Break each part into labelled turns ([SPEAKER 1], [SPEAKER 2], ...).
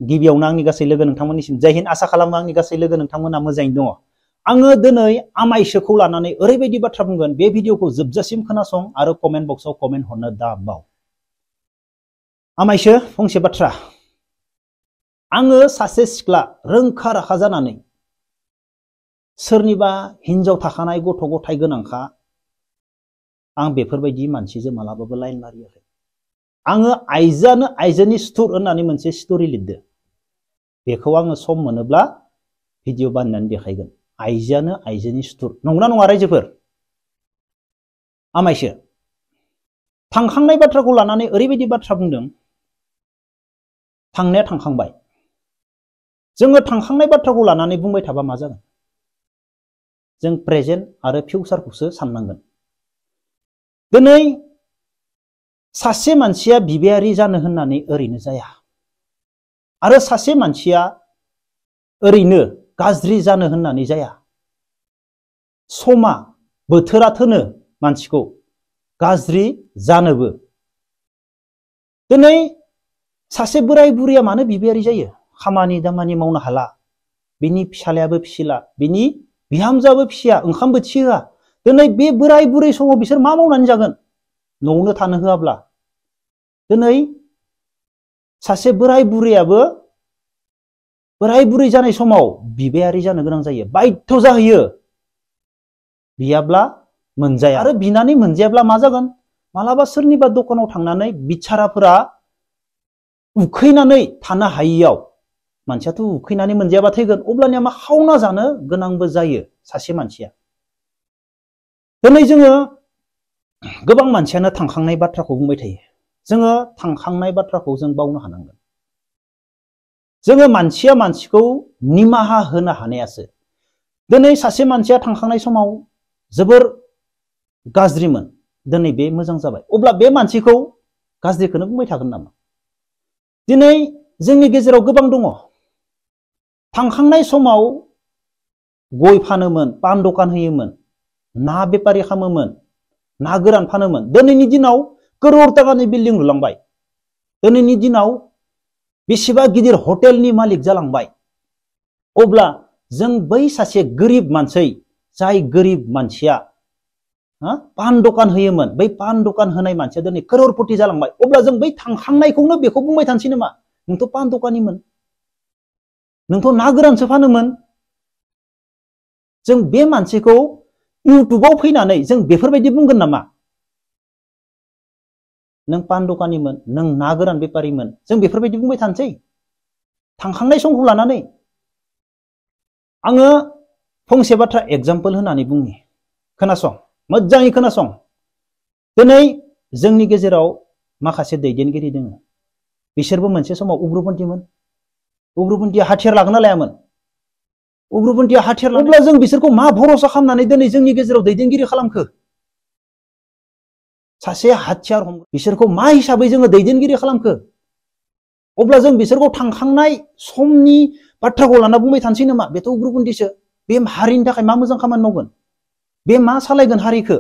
[SPEAKER 1] गिबियावनो आंनि गासै लोगो नोंथांमोननिसिम जय हिन्द आसा खालामो आंनि गासै लोगो नोंथांमोना मोजाङैनो दङ। आङो दिनै आमाइसोखौ लानानै ओरैबायदि बाथ्रा बुंगोन, बे भिडिअखौ जोबजासिम खोनासं आरो कमेन्ट बक्सआव कमेन्ट हरनो दा बाव। आमाइसो फंसे बाथ्रा, आङो सासे सिख्ला रोंखा राखा जानानै सोरनिबा हिनजाव थाखानाय गथ' गथाय गोनांखा, आं बेफोरबायदि मानसिजों मालाबाबो लाइन मारियाखै। आङो आइजोआनो आइजोनि सुथुर होननानै मोनसे स्ट'रि लिरदों। बेखौ आङो सम मोनोब्ला भिडिअ बानायनानै देखायगोन। आइजोआनो आइजोनि सुथुर, नंगौना नङा रायजोफोर? आमाइसो थांखांनाय बाथ्राखौ लानानै ओरैबायदि बाथ्रा बुंदों, थांनाया थांखांबाय। जोङो थांखांनाय बाथ्राखौ लानानै बुंबाय थाबा मा जागोन? जों प्रेजेन्ट आरो फिउचारखौसो साननांगोन। दिनै सासे मानसिया बिबायारि जानो होननानै ओरैनो जाया, आरो सासे मानसिया ओरैनो गाज्रि जानो होननानै जाया। समा बोथोरा थोनो मानसिखौ गाज्रि जानोबो। दिनै सासे बोराय बुरैया मानो बिबायारि जायो? खामानि दामानि मावनो हाला, बिनि फिसालायाबो फिसिला, बिनि बिहामजोआबो फिसिया, ओंखाम बोथिसे होआ। दिनै बे बोराय बुरै समाव बिसोर मा मावनानै जागोन न'आवनो थानो होआब्ला? दिनै सासे बोराय बुरैयाबो बोराय बुरै जानाय समाव बिबायारि जानो गोनां जायो, बाध्य जाहैयो। बियाब्ला मोनजाया, आरो बिनानै मोनजायाब्ला मा जागोन? मालाबा सोरनिबा दखानाव थांनानै बिचाराफोरा उखैनानै थानो हायियाव, मानसियाथ' उखैनानै मोनजायाबा थैगोन, अब्लानिया मा खावना जानो गोनांबो जायो सासे मानसिया। दिनै जोङो गोबां मानसियानो थांखांनाय बाथ्राखौ बुंबाय थायो। जोङो थांखांनाय बाथ्राखौ जों बावनो हानांगोन। जोङो मानसिया मानसिखौ निमाहा होनो हानायासो। दिनै सासे मानसिया थांखांनाय समाव जोबोर गाज्रिमोन, दिनै बे मोजां जाबाय, अब्ला बे मानसिखौ गाज्रिखौनो बुंबाय थागोन नामा? दिनै जोंनि गेजेराव गोबां दङ, थांखांनाय समाव गय फानोमोन, पान दखान होयोमोन, ना बेपारि खालामोमोन, ना गोरान फानोमोन। दिनैनि दिनाव करोड़ टाकानि बिल्डिं लुलांबाय, दिनैनि दिनाव बेसेबा गिदिर हटेलनि मालिक जालांबाय। अब्ला जों बै सासे गोरिब मानसि, जाय गोरिब मानसिया पान दखान होयोमोन, बै पान दखान होनाय मानसिया दिनै करोड़पति जालांबाय। अब्ला जों बै थांखांनायखौनो बेखौ बुंबाय थानोसै नामा? नोंथ' पान दखानिमोन, नोंथ' ना गोरानसो फानोमोन। जों बे मानसिखौ इउटुबाव फैनानै जों बेफोरबायदि बुंगोन नामा? नों पान दखानिमोन, नों ना गोरान बेपारिमोन, जों बेफोरबायदि बुंबाय थानोसै थांखांनाय समखौ लानानै? आङो फंसे बाथ्रा एग्जाम्पल होनानै बुंनि, खोनासं, मोजाङै खोनासं। दिनै जोंनि गेजेराव माखासे दैदेनगिरि दङ, बिसोरबो मोनसे समाव उग्रपन्थीमोन। उग्रपन्थीया हाथियार लागोन ना लायामोन? उग्रपन्थीया हाथियार लायोब्ला जों बिसोरखौ मा भरोसा खालामनानै दिनै जोंनि गेजेराव दैदेनगिरि खालामखो? सासे हाथियार बिसोरखौ मा हिसाबै जोङो दैदेनगिरि खालामखो? अब्ला जों बिसोरखौ थांखांनाय समनि बाथ्राखौ लाना बुंबाय थानोसै नामा? बेथ' उग्रपन्थीसो, बे हारिनि थाखाय मा मोजां खामानि मावगोन? बे मा सालायगोन हारिखौ?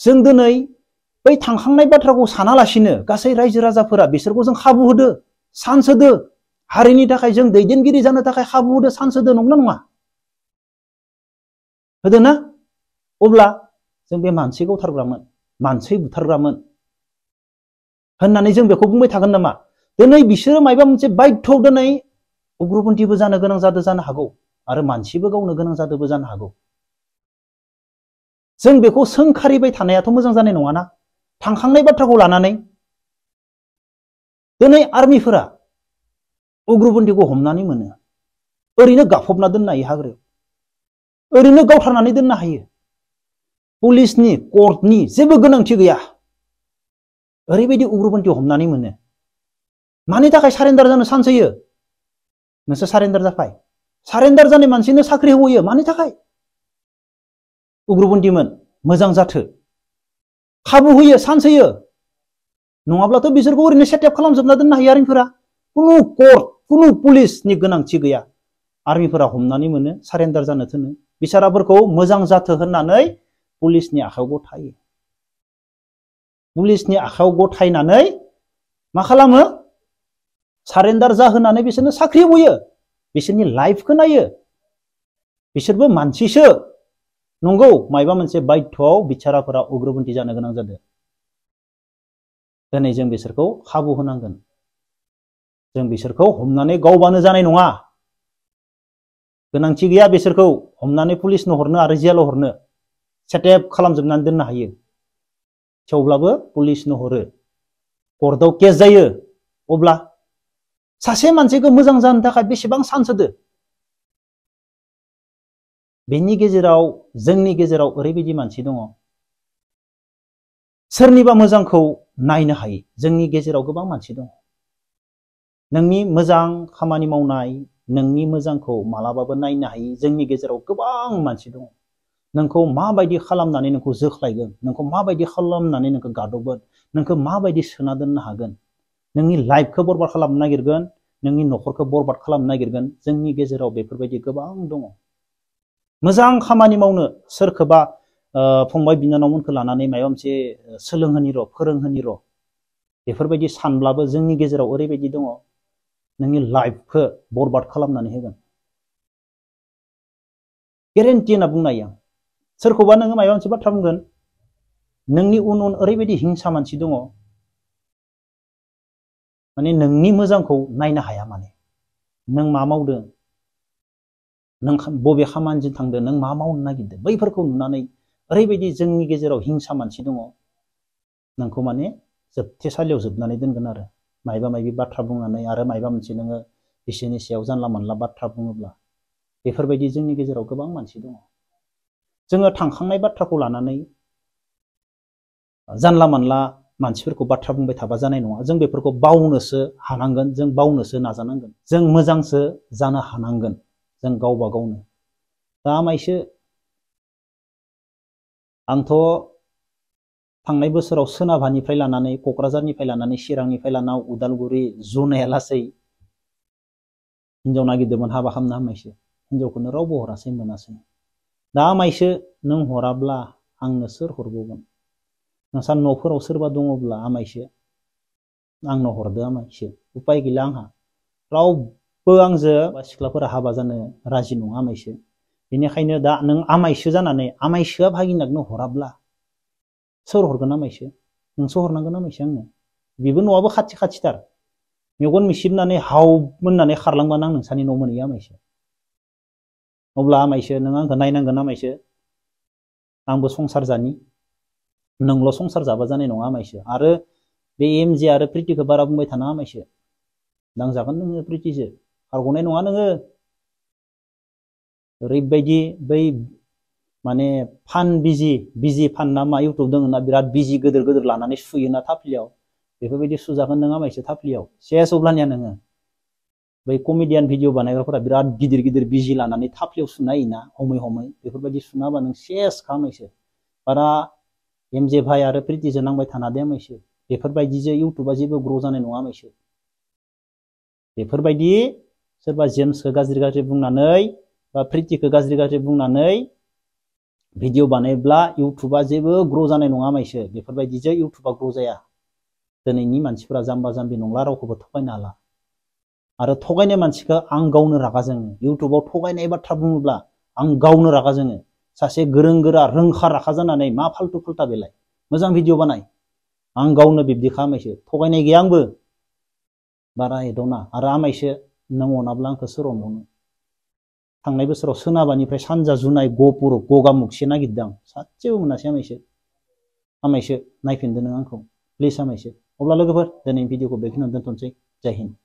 [SPEAKER 1] जों दिनै बै थांखांनाय बाथ्राखौ सानालासिनो गासै रायजो राजाफोरा बिसोरखौ जों खाबु होदो, चान्स होदो, हारिनि थाखाय जों दैदेनगिरि जानो थाखाय खाबु होदो, चान्स होदो, नंगौना नङा? होदो ना? अब्ला जों बे मानसि गावथारग्रामोन, मानसि बुथारग्रामोन होननानै जों बेखौ बुंबाय थागोन नामा? दिनै बिसोरो मायबा मोनसे बाध्य दिनै उग्रपन्थीबो जानो गोनां जादों जानो हागौ, आरो मानसिबो गावनो गोनां जादोंबो जानो हागौ। जों बेखौ सोंखारिबाय थानायाथ' मोजां जानाय नङाना थांखांनाय बाथ्राखौ लानानै। दिनै आर्मिफोरा उग्रपन्थीखौ हमनानै मोनो, ओरैनो गाफबना दोननो हायो हाग्रायाव, ओरैनो गावथारनानै दोननो हायो, पुलिसनि कर्टनि जेबो गोनांथि गैया। ओरैबायदि उग्रपन्थी हमनानै मोनो। मानि थाखाय सारेन्डार जानो चान्स होयो? नोंसोर सारेन्डार जाफाय, सारेन्डार जानाय मानसिनो साख्रि होयो, मानि थाखाय? उग्रपन्थीमोन, मोजां जाथो, खाबु होयो, चान्स होयो। नङाब्लाथ' बिसोरखौ ओरैनो सेटआप खालामजोबना दोननो हायो आर्मिफोरा, कुनु कर्ट कुनु पुलिसनि गोनांथि गैया। आर्मिफोरा हमनानै मोनो, सारेन्डार जानो थोनो, बिसाराफोरखौ मोजां जाथो होननानै पुलिसनि आखायाव गथायो। पुलिसनि आखायाव गथायनानै मा खालामो? सारेन्डार जाहोनानै बिसोरनो साख्रि होयो बिसोरनि लाइफखौ नायो बिसोरबो मानसिसो नंगौ मायबा मोनसे बायथ'आव बिचाराफोरा उग्रपन्थी जानो गोनां जादों दिनै जों बिसोरखौ खाबु होनांगोन जों बिसोरखौ हमनानै गावबानो जानाय नङा गोनांथि गैया बिसोरखौ हमनानै पुलिसनो हरनो आरो जेलाव हरनो सेटेप खालामजोबनानै दोननो हायो थेवब्लाबो पुलिसनो हरो कर्टआव केस जायो अब्ला सासे मानसिखौ मोजां जानो थाखाय बेसेबां चान्स होदो बेनि गेजेराव जोंनि गेजेराव ओरैबायदि मानसि दङ सोरनिबा मोजांखौ नायनो हायो जोंनि गेजेराव गोबां मानसि दङ नोंनि मोजां खामानि मावनाय नोंनि मोजांखौ मालाबाबो नायनो हायि जोंनि गेजेराव गोबां मानसि दङ नोंखौ माबायदि खालामनानै नोंखौ जोख्लायगोन नोंखौ माबायदि खालामनानै नोंखौ गादबगोन नोंखौ माबायदि सोना दोननो हागोन नोंनि लाइफखौ बरबाद खालामनो नागिरगोन नोंनि न'खरखौ बरबाद खालामनो नागिरगोन जोंनि गेजेराव बेफोरबायदि गोबां दङ मोजां खामानि मावनो सोरखौबा फंबाय बिनानावमोनखौ लानानै माबा मोनसे सोलोंहोनि र' फोरोंहोनि र' बेफोरबायदि सानब्लाबो जोंनि गेजेराव ओरैबायदि दङ नोंनि लाइफखौ बरबाद खालामनानै होगोन गेरेन्टि होनना बुंनो हायो आं सोरखौबा नोङो माबा मोनसे बाथ्रा बुंगोन नोंनि उन उन ओरैबायदि हिंसा मानसि दङ माने नोंनि मोजांखौ नायनो हाया माने नों मा मावदों नों बबे खामानिजों थांदों नों मा मावनो नागिरदों बैफोरखौ नुनानै ओरैबायदि जोंनि गेजेराव हिंसा मानसि दङ नोंखौ माने जोबथेसालियाव जोबनानै दोनगोन आरो मायबा मायबि बाथ्रा बुंनानै आरो मायबा मोनसे नोङो बिसोरनि सायाव जानला मानला बाथ्रा बुङोब्ला बेफोरबायदि जोंनि गेजेराव गोबां मानसि दङ जोङो थांखांनाय बाथ्राखौ लानानै जानला मानला मानसिफोरखौ बाथ्रा बुंबाय थाबा जानाय नङा जों बेफोरखौ बावनोसो हानांगोन जों बावनोसो नाजानांगोन जों मोजांसो जानो हानांगोन जों गावबा गावनो दा मायसो आंथ' थांनाय बोसोराव सोनाबानिफ्राय लानानै क'क्राझारनिफ्राय लानानै चिरांनिफ्राय लाना उदालगुरि जुनाया लासै हिनजाव नागिरदोंमोन हाबा खालामनो हामायसो हिनजावखौनो रावबो हरासै मोनासै दा मायसो नों हराब्ला आंनो सोर हरबावगोन नोंसा न'फोराव सोरबा दङब्ला आमायसो आंनो हरदो आमायसो उपाय गैला आंहा रावबो आंजों सिख्लाफोरा हाबा जानो राजि नङा आमायसो बेनिखायनो दा नों आमायसो जानानै आमायसोआ भागिनाकनो हराब्ला सोर हरगोन आमायसो नोंसो हरनांगोन आमायसो आंनो बेबो न'आबो खाथि खाथिथार मेगन मिसिबनानै हाव मोननानै खारलांबानो आं नोंसानि न' मोनहैयो आमायसो अब्ला आमायसो नों आंखौ नायनांगोन आमायसो आंबो संसार जानि नोंल' संसार जाबा जानाय नङा आमायसो आरो बे एमजे आरो प्रितिखौ बारा बुंबाय थानाङा आमायसो नांजागोन नोङो प्रितिजो खारग'नाय नङा नोङो ओरैबायदि बै माने फान बिजि फान ना मा इउटुब दङ ना बिराद बिजि गोदोर गोदोर लानानै सुयोना थाफ्लियाव बेफोरबायदि सुजागोन नों आमायसो थाफ्लियाव सेस अब्लानिया नोङो बै कमेडियान भिडिअ बानायग्राफोरा बिराद गिदिर गिदिर बिजि लानानै थाफ्लियाव सुना होयोना हमै हमै बेफोरबायदि सुना होबा नों सेस खालामैसो बारा एमजे भाइ आरो प्रितिजों नांबाय थाना दे आमायसो बेफोरबायदिजों इउटुबा जेबो ग्र' जानाय नङा आमायसो बेफोरबायदि सोरबा जेम्सखौ गाज्रि बुंनानै बा प्रितिखौ गाज्रि बुंनानै भिडिअ बानायब्ला इउटुबा जेबो ग्र' जानाय नङा आमायसो बेफोरबायदिजों इउटुबा ग्र' जाया दिनैनि मानसिफोरा जाम्बा जाम्बि नंला रावखौबो थगायनो हाला आरो थगायनाय मानसिखौ आं गावनो रागा जोङो इउटुबाव थगायनाय बाथ्रा बुङोब्ला आं गावनो रागा जोङो सासे गोरों गोरा रोंखा राखा जानानै मा फाल्टु फाल्टा बेलाय मोजां भिडिअ बानाय आं गावनो बिब्दि खालामैसो थगायनाय गैया आंबो बारा एदना आरो आमायसो नों अनाब्ला आंखौ सोर अनबावनो थांनाय बोसोराव सोनाबानिफ्राय सानजा जुनाय गपुर गगामुगसे नागिरदों आं सासेबो मोनासै आमायसो नायफिनदो नों आंखौ प्लिज आमायसो अब्ला लोगोफोर दिनैनि भिडिअखौ बेखिनियावनो दोनथ'नोसै जय हिन्द।